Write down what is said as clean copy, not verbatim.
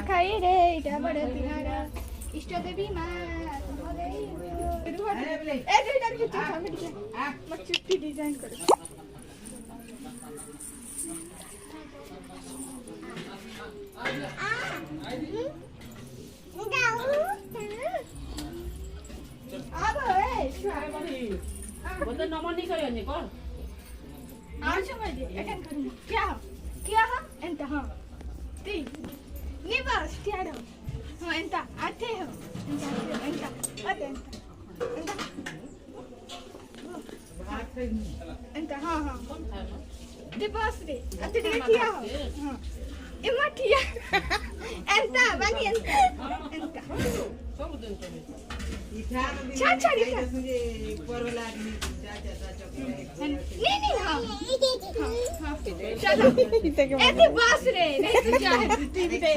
खाई रे इटा बड़े पिनारा इष्ट देवी मां चिट्ठी डिजाइन कर बोलते नमन नहीं करियो नि कोन आज मैं एटन करूं क्या हां एंत हां ती नी बस त्याडो हां एंत आते हो एंत अते एंत हां हां ती बस रे अते किया हां इमटिया एंत बाकी एंत सब दिन तो छा मुझे परवला नहीं हां चलो ऐसे बस रे नहीं तो क्या है